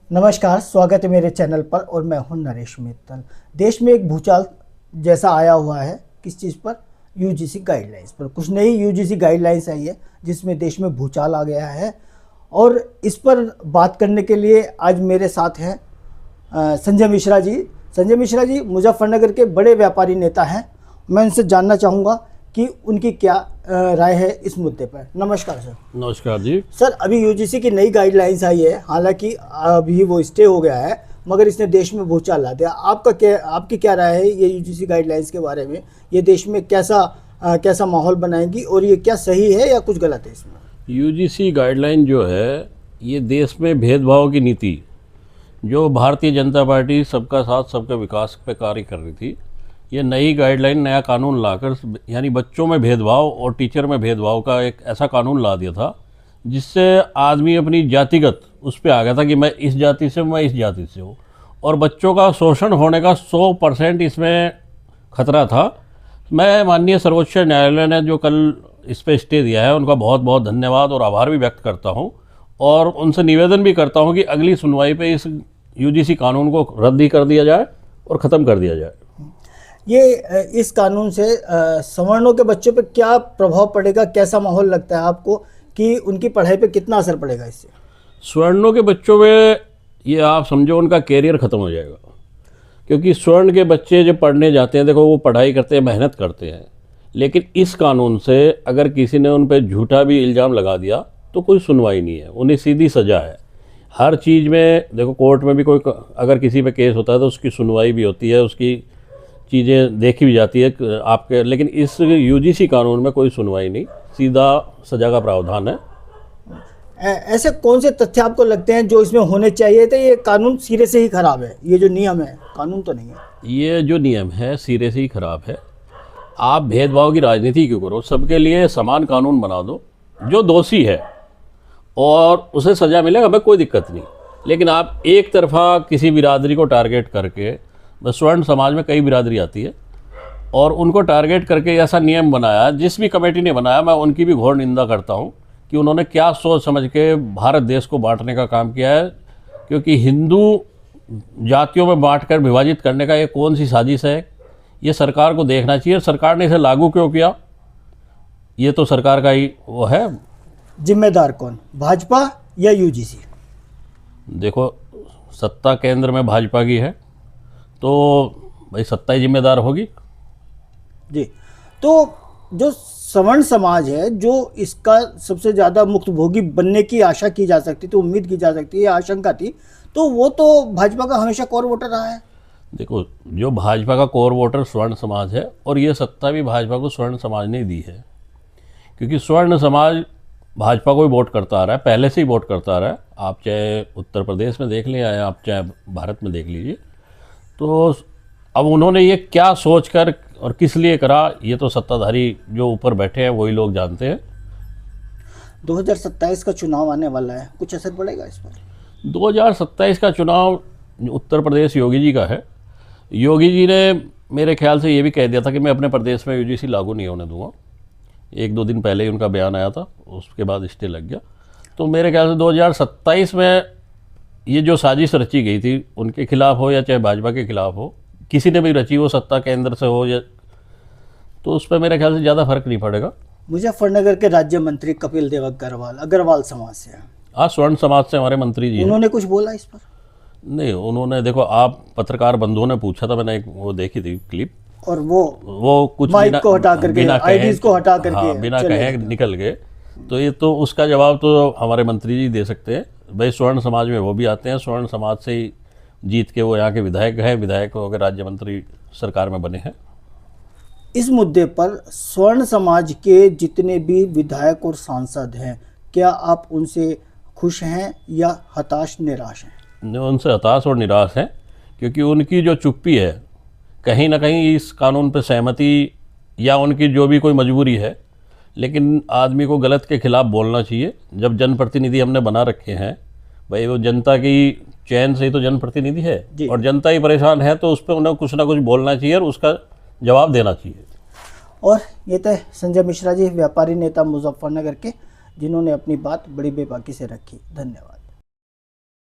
नमस्कार, स्वागत है मेरे चैनल पर और मैं हूं नरेश मित्तल। देश में एक भूचाल जैसा आया हुआ है। किस चीज़ पर? यूजीसी गाइडलाइंस पर। कुछ नई यूजीसी गाइडलाइंस आई है जिसमें देश में भूचाल आ गया है और इस पर बात करने के लिए आज मेरे साथ हैं संजय मिश्रा जी। संजय मिश्रा जी मुजफ्फरनगर के बड़े व्यापारी नेता हैं। मैं उनसे जानना चाहूँगा कि उनकी क्या राय है इस मुद्दे पर। नमस्कार सर। नमस्कार जी। सर, अभी यूजीसी की नई गाइडलाइंस आई है, हालांकि अभी वो स्टे हो गया है मगर इसने देश में भूचाल ला दिया। आपकी क्या राय है ये यूजीसी गाइडलाइंस के बारे में? ये देश में कैसा माहौल बनाएंगी और ये क्या सही है या कुछ गलत है इसमें? यूजीसी गाइडलाइन जो है ये देश में भेदभाव की नीति जो भारतीय जनता पार्टी सबका साथ सबका विकास पे कार्य कर रही थी, ये नई गाइडलाइन नया कानून लाकर यानी बच्चों में भेदभाव और टीचर में भेदभाव का एक ऐसा कानून ला दिया था जिससे आदमी अपनी जातिगत उस पर आ गया था कि मैं इस जाति से हूँ, मैं इस जाति से हूँ, और बच्चों का शोषण होने का 100% इसमें खतरा था। मैं माननीय सर्वोच्च न्यायालय ने जो कल इस पर स्टे दिया है उनका बहुत बहुत धन्यवाद और आभार भी व्यक्त करता हूँ और उनसे निवेदन भी करता हूँ कि अगली सुनवाई पे इस यूजीसी कानून को रद्द ही कर दिया जाए और ख़त्म कर दिया जाए। ये इस कानून से सवर्णों के बच्चों पर क्या प्रभाव पड़ेगा? कैसा माहौल लगता है आपको कि उनकी पढ़ाई पे कितना असर पड़ेगा इससे? सवर्णों के बच्चों में ये आप समझो उनका कैरियर ख़त्म हो जाएगा, क्योंकि स्वर्ण के बच्चे जब पढ़ने जाते हैं, देखो वो पढ़ाई करते हैं, मेहनत करते हैं, लेकिन इस कानून से अगर किसी ने उन पर झूठा भी इल्ज़ाम लगा दिया तो कोई सुनवाई नहीं है, उन्हें सीधी सज़ा है। हर चीज़ में देखो, कोर्ट में भी कोई अगर किसी पे केस होता है तो उसकी सुनवाई भी होती है, उसकी चीज़ें देखी भी जाती है आपके, लेकिन इस यूजीसी कानून में कोई सुनवाई नहीं, सीधा सज़ा का प्रावधान है। ऐसे कौन से तथ्य आपको लगते हैं जो इसमें होने चाहिए थे? ये कानून सिरे से ही खराब है, ये जो नियम है, कानून तो नहीं है। ये जो नियम है सिरे से ही खराब है। आप भेदभाव की राजनीति क्यों करो? सबके लिए समान कानून बना दो। जो दोषी है और उसे सज़ा मिलेगा, हमें कोई दिक्कत नहीं, लेकिन आप एक तरफा किसी बिरादरी को टारगेट करके, स्वर्ण समाज में कई बिरादरी आती है और उनको टारगेट करके ऐसा नियम बनाया, जिस भी कमेटी ने बनाया मैं उनकी भी घोर निंदा करता हूँ कि उन्होंने क्या सोच समझ के भारत देश को बांटने का काम किया है। क्योंकि हिंदू जातियों में बांटकर विभाजित करने का ये कौन सी साजिश है, ये सरकार को देखना चाहिए। सरकार ने इसे लागू क्यों किया, ये तो सरकार का ही वो है। जिम्मेदार कौन, भाजपा या यूजीसी? देखो, सत्ता केंद्र में भाजपा की है तो भाई सत्ता ही जिम्मेदार होगी जी। तो जो सवर्ण समाज है, जो इसका सबसे ज़्यादा मुक्तभोगी बनने की आशा की जा सकती थी, उम्मीद की जा सकती है, आशंका थी, तो वो तो भाजपा का हमेशा कोर वोटर रहा है। देखो, जो भाजपा का कोर वोटर स्वर्ण समाज है और ये सत्ता भी भाजपा को स्वर्ण समाज ने दी है, क्योंकि स्वर्ण समाज भाजपा को ही वोट करता आ रहा है, पहले से ही वोट करता आ रहा है। आप चाहे उत्तर प्रदेश में देख लें या आप चाहे भारत में देख लीजिए। तो अब उन्होंने ये क्या सोचकर और किस लिए करा, ये तो सत्ताधारी जो ऊपर बैठे हैं वही लोग जानते हैं। 2027 का चुनाव आने वाला है, कुछ असर पड़ेगा इस पर? 2027 का चुनाव उत्तर प्रदेश योगी जी का है। योगी जी ने मेरे ख्याल से ये भी कह दिया था कि मैं अपने प्रदेश में यूजीसी लागू नहीं होने दूंगा। 1-2 दिन पहले ही उनका बयान आया था, उसके बाद स्टे लग गया। तो मेरे ख्याल से 2027 में ये जो साजिश रची गई थी, उनके खिलाफ हो या चाहे भाजपा के खिलाफ हो, किसी ने भी रची हो, सत्ता केंद्र से हो या, तो उस पर मेरे ख्याल से ज़्यादा फर्क नहीं पड़ेगा। मुजफ्फरनगर के राज्य मंत्री कपिल देव अग्रवाल समाज से हैं। हाँ, स्वर्ण समाज से हमारे मंत्री जी, उन्होंने कुछ बोला इस पर? नहीं, उन्होंने, देखो, आप पत्रकार बंधुओं ने पूछा था, मैंने एक वो देखी थी क्लिप, और वो कुछ माइक को हटा करके, आईडीज को हटा करके, हाँ, बिना कहे निकल गए। तो ये तो उसका जवाब तो हमारे मंत्री जी दे सकते हैं। भाई स्वर्ण समाज में वो भी आते हैं, स्वर्ण समाज से ही जीत के वो यहाँ के विधायक हैं, विधायक होकर राज्य मंत्री सरकार में बने हैं। इस मुद्दे पर स्वर्ण समाज के जितने भी विधायक और सांसद हैं, क्या आप उनसे खुश हैं या हताश निराश हैं? उनसे हताश और निराश हैं, क्योंकि उनकी जो चुप्पी है, कहीं ना कहीं इस कानून पर सहमति या उनकी जो भी कोई मजबूरी है, लेकिन आदमी को गलत के खिलाफ बोलना चाहिए। जब जनप्रतिनिधि हमने बना रखे हैं, भाई वो जनता की चयन से ही तो जनप्रतिनिधि है और जनता ही परेशान है, तो उस पर उन्हें कुछ ना कुछ बोलना चाहिए और उसका जवाब देना चाहिए। और ये थे संजय मिश्रा जी, व्यापारी नेता मुजफ्फरनगर के, जिन्होंने अपनी बात बड़ी बेबाकी से रखी। धन्यवाद।